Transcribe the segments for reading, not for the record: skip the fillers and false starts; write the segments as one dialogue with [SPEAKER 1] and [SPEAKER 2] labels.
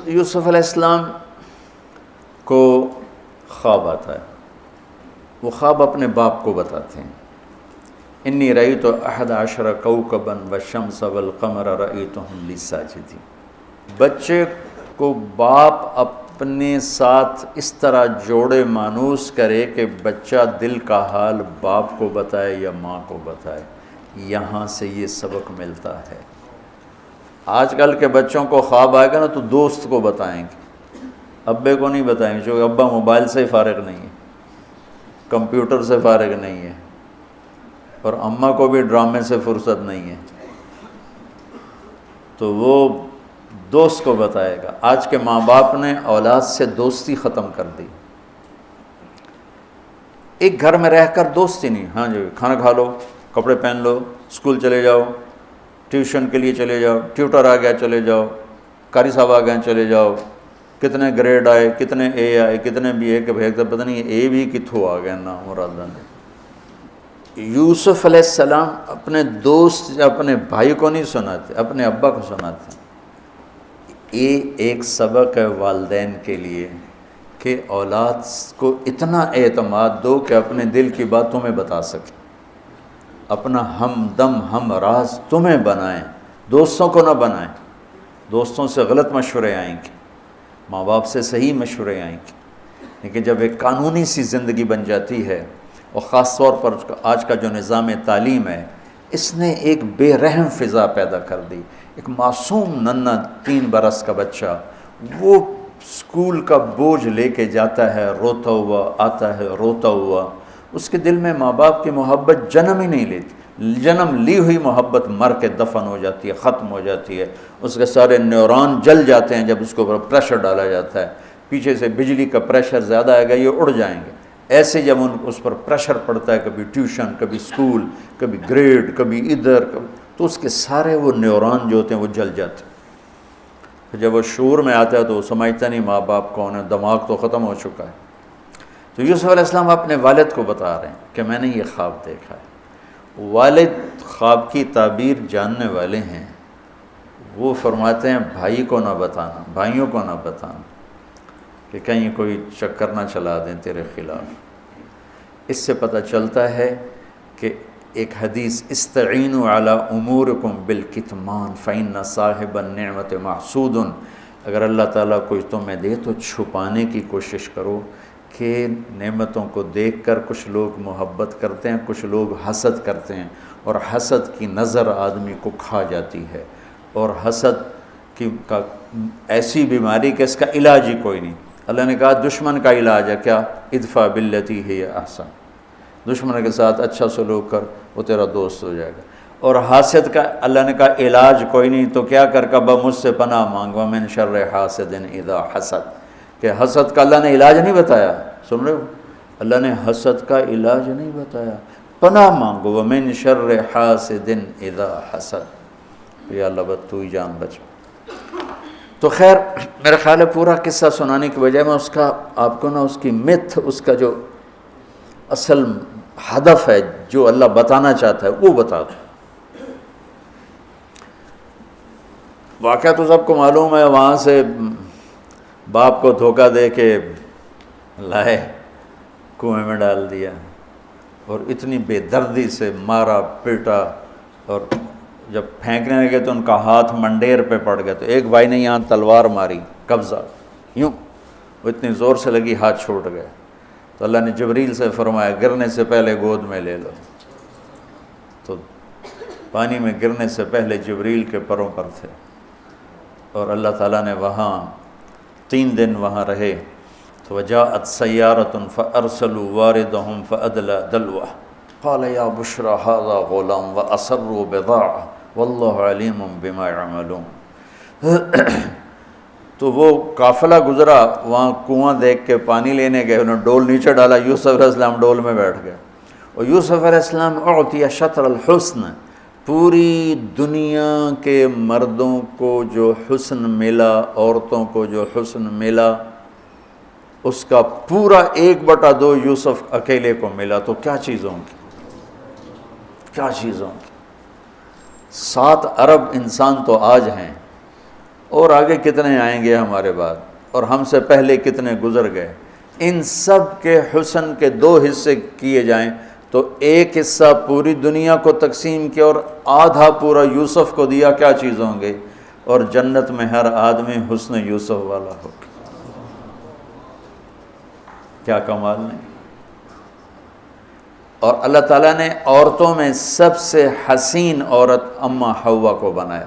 [SPEAKER 1] یوسف علیہ السلام کو خواب آتا ہے، وہ خواب اپنے باپ کو بتاتے ہیں، انی رأیت 11 کوکبا والشمس والقمر رأیتهم لی ساجدین۔ بچے کو باپ اپنے ساتھ اس طرح جوڑے مانوس کرے کہ بچہ دل کا حال باپ کو بتائے یا ماں کو بتائے، یہاں سے یہ سبق ملتا ہے۔ آج کل کے بچوں کو خواب آئے گا نا تو دوست کو بتائیں گے، ابے کو نہیں بتائیں گے، کیونکہ ابا موبائل سے فارغ نہیں ہے، کمپیوٹر سے فارغ نہیں ہے، اور اماں کو بھی ڈرامے سے فرصت نہیں ہے، تو وہ دوست کو بتائے گا۔ آج کے ماں باپ نے اولاد سے دوستی ختم کر دی، ایک گھر میں رہ کر دوستی نہیں، ہاں جی کھانا کھا لو، کپڑے پہن لو، اسکول چلے جاؤ، ٹیوشن کے لیے چلے جاؤ، ٹیوٹر آ گیا چلے جاؤ، قاری صاحب آ گئے چلے جاؤ، کتنے گریڈ آئے، کتنے اے آئے، کتنے بی اے کے بھیجتے پتہ نہیں اے بھی کتھوں آ گیا نا مرادہ نے۔ یوسف علیہ السلام اپنے دوست اپنے بھائی کو نہیں سناتے، اپنے ابا کو سناتے۔ یہ ایک سبق ہے والدین کے لیے کہ اولاد کو اتنا اعتماد دو کہ اپنے دل کی بات تمہیں بتا سکے، اپنا ہمدم ہم راز تمہیں بنائیں، دوستوں کو نہ بنائیں۔ دوستوں سے غلط مشورے آئیں گے، ماں باپ سے صحیح مشورے آئیں گے، لیکن جب ایک قانونی سی زندگی بن جاتی ہے، اور خاص طور پر آج کا جو نظام تعلیم ہے، اس نے ایک بے رحم فضا پیدا کر دی۔ ایک معصوم ننھا 3 برس کا بچہ وہ اسکول کا بوجھ لے کے جاتا ہے روتا ہوا، آتا ہے روتا ہوا، اس کے دل میں ماں باپ کی محبت جنم ہی نہیں لیتی، جنم لی ہوئی محبت مر کے دفن ہو جاتی ہے، ختم ہو جاتی ہے، اس کے سارے نیورون جل جاتے ہیں جب اس کے اوپر پریشر ڈالا جاتا ہے، پیچھے سے بجلی کا پریشر زیادہ آئے گا یہ اڑ جائیں گے۔ ایسے جب اس پر پریشر پڑتا ہے، کبھی ٹیوشن، کبھی اسکول، کبھی گریڈ، کبھی ادھر، تو اس کے سارے وہ نیورون جو ہوتے ہیں وہ جل جاتے ہیں۔ جب وہ شعور میں آتا ہے تو وہ سمجھتا نہیں ماں باپ کون ہے، دماغ تو ختم ہو چکا ہے۔ تو یوسف علیہ السلام اپنے والد کو بتا رہے ہیں کہ میں نے یہ خواب دیکھا ہے۔ والد خواب کی تعبیر جاننے والے ہیں، وہ فرماتے ہیں بھائی کو نہ بتانا، بھائیوں کو نہ بتانا، کہ کہیں کوئی چکر نہ چلا دیں تیرے خلاف۔ اس سے پتہ چلتا ہے کہ ایک حدیث استعینوا علی امورکم بالکتمان فإن صاحب النعمت محسود، اگر اللہ تعالیٰ کوئی تمہیں دے تو چھپانے کی کوشش کرو، کہ نعمتوں کو دیکھ کر کچھ لوگ محبت کرتے ہیں، کچھ لوگ حسد کرتے ہیں، اور حسد کی نظر آدمی کو کھا جاتی ہے، اور حسد کا ایسی بیماری کہ اس کا علاج ہی کوئی نہیں۔ اللہ نے کہا دشمن کا علاج ہے کیا؟ ادفع باللتی ہی احسن، دشمن کے ساتھ اچھا سلوک کر، وہ تیرا دوست ہو جائے گا۔ اور حاسد کا اللہ نے کہا علاج کوئی نہیں، تو کیا کر کبا مجھ سے پناہ مانگ، ومن شر حاسد اذا حسد، کہ حسد کا اللہ نے علاج نہیں بتایا، سن رہے ہو؟ اللہ نے حسد کا علاج نہیں بتایا، پناہ مانگو، ومن شر حاسد اذا حسد، یا اللہ بس تو ہی جان بچا۔ تو خیر میرا خیال ہے پورا قصہ سنانے کی بجائے میں اس کا آپ کو نا اس کی متھ، اس کا جو اصل ہدف ہے جو اللہ بتانا چاہتا ہے وہ بتا دوں۔ واقعہ تو سب کو معلوم ہے، وہاں سے باپ کو دھوکہ دے کے لائے، کنویں میں ڈال دیا، اور اتنی بے دردی سے مارا پیٹا، اور جب پھینکنے لگے تو ان کا ہاتھ منڈیر پہ پڑ گیا، تو ایک بھائی نے یہاں تلوار ماری، قبضہ یوں، وہ اتنی زور سے لگی ہاتھ چھوٹ گئے، تو اللہ نے جبریل سے فرمایا گرنے سے پہلے گود میں لے لو، تو پانی میں گرنے سے پہلے جبریل کے پروں پر تھے، اور اللہ تعالیٰ نے وہاں 3 دن وہاں رہے۔ تو وجاءت سیارة فأرسلوا واردهم فأدلى دلوه قال یا بشرى هذا غلام وأسروا بضاعة واللہ علیم بما يعملون۔ تو وہ قافلہ گزرا، وہاں کنواں دیکھ کے پانی لینے گئے، انہوں نے ڈول نیچے ڈالا، یوسف علیہ السلام ڈول میں بیٹھ گئے، اور یوسف علیہ السلام اعطی شطر الحسن، پوری دنیا کے مردوں کو جو حسن ملا، عورتوں کو جو حسن ملا، اس کا پورا 1/2 یوسف اکیلے کو ملا، تو کیا چیزوں کی، کیا چیزوں کی۔ 7 ارب انسان تو آج ہیں، اور آگے کتنے آئیں گے ہمارے بعد، اور ہم سے پہلے کتنے گزر گئے، ان سب کے حسن کے 2 حصے کیے جائیں تو ایک حصہ پوری دنیا کو تقسیم کیا اور آدھا پورا یوسف کو دیا، کیا چیز ہوں گے؟ اور جنت میں ہر آدمی حسن یوسف والا ہوگا۔ کیا کمال نہیں! اور اللہ تعالیٰ نے عورتوں میں سب سے حسین عورت اماں حوا کو بنایا۔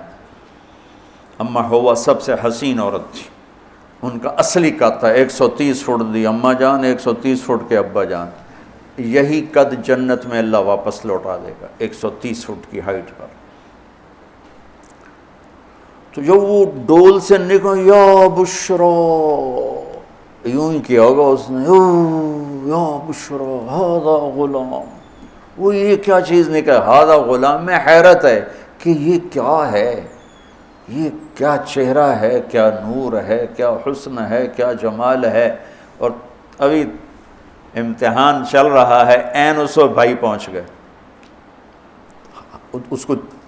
[SPEAKER 1] اماں حوا سب سے حسین عورت تھی، ان کا اصلی قد تھا 130 فٹ دی اماں جان، 130 فٹ کے ابا جان۔ یہی قد جنت میں اللہ واپس لوٹا دے گا، 130 فٹ کی ہائٹ پر۔ تو جب وہ ڈول سے نکل، یا بشرا، یوں ہی کیا ہوگا اس نے، یا بشرا ھذا غلام، وہ یہ کیا چیز نکلا، ھذا غلام، میں حیرت ہے کہ یہ کیا ہے، یہ کیا چہرہ ہے، کیا نور ہے، کیا حسن ہے، کیا جمال ہے۔ اور ابھی امتحان چل رہا ہے، عین اس وقت بھائی پہنچ گئے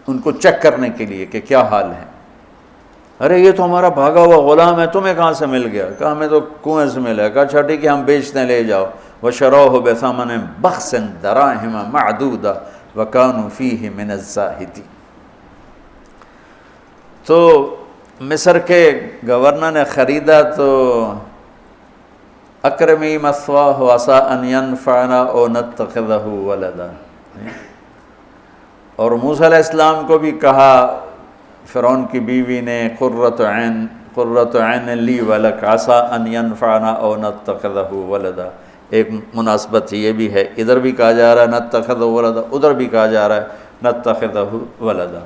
[SPEAKER 1] ان کو چیک کرنے کے لیے کہ کیا حال ہے۔ ارے یہ تو ہمارا بھاگا ہوا غلام ہے، تمہیں کہاں سے مل گیا؟ کہا ہمیں تو کنویں سے ملا ہے۔ کہا اچھا ٹھیک ہے، ہم بیچتے ہیں، لے جاؤ۔ وَشَرَوْهُ بِثَمَنٍ بَخْسٍ دَرَاهِمَ مَعْدُودَةٍ وَكَانُوا فِيهِ مِنَ الزَّاهِدِينَ۔ تو مصر کے گورنر نے خریدا تو اکرمی مثواہ عسیٰ ان ینفعنا او نتخذہ ولدا، اور موسیٰ علیہ السلام کو بھی کہا فرعون کی بیوی نے، قرۃ عین لی ولک عسیٰ ان ینفعنا او نتخذہ ولدا۔ ایک مناسبت یہ بھی ہے، ادھر بھی کہا جا رہا ہے نتخذہ ولدا، ادھر بھی کہا جا رہا ہے نتخذہ ولدا۔